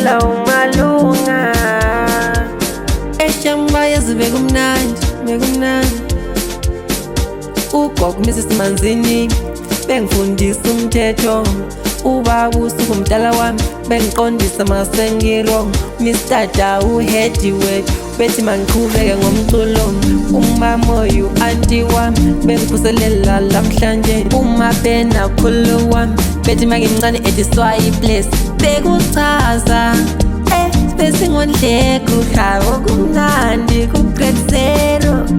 Kula umalunga shamba yazi bekumnandi ugogo Mrs Manzini bengifundisa umthetho, ubaba usuku mdala wami bengiqondisa masengirong. Mr Dawu hedi wethu bethi mangiqhubeke ngomculo, umamoyo anti wami bengiphuselela lamhlanje. Uma benakhulu wami bethi mangimncane ediswa iplace bekuchaza besingondleko hawo kumnandi ku-grade 0.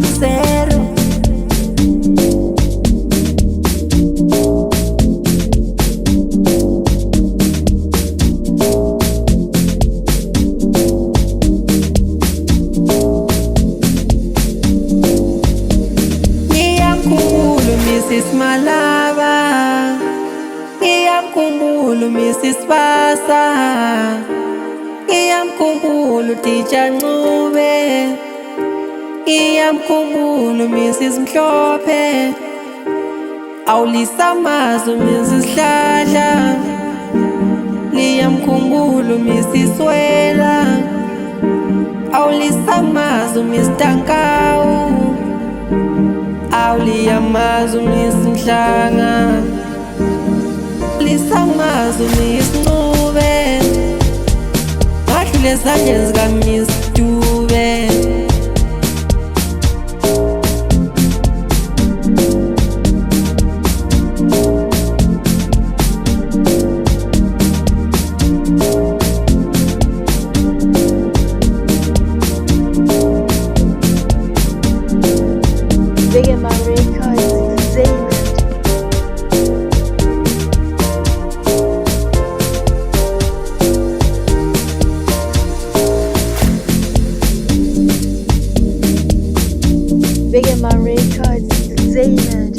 Mrs Malaba, ngiyamkhumbula Mrs Basa, ngiyamkhumbula Teacher Ncube, ngiyamkhumbula Mrs Mhlophe, awulisamazo Mrs Hlahla, ngiyamkhumbula Mrs Wela, awulisamazo Mr Nkawu, awuliyamazo Miss Mhlanga, lisamazo Miss Ncube, ngahlule ezandleni zika Miss Dube. Bekemaan Records Entertainment. Bekemaan Records Entertainment.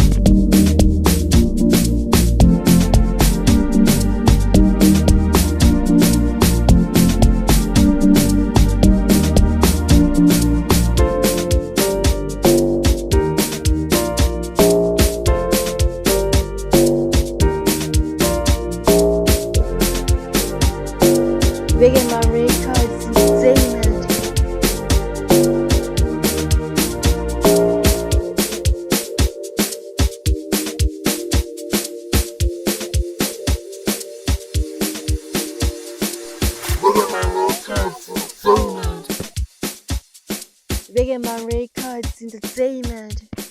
Bekemaan Records Entertainment. Bekemaan Records Entertainment.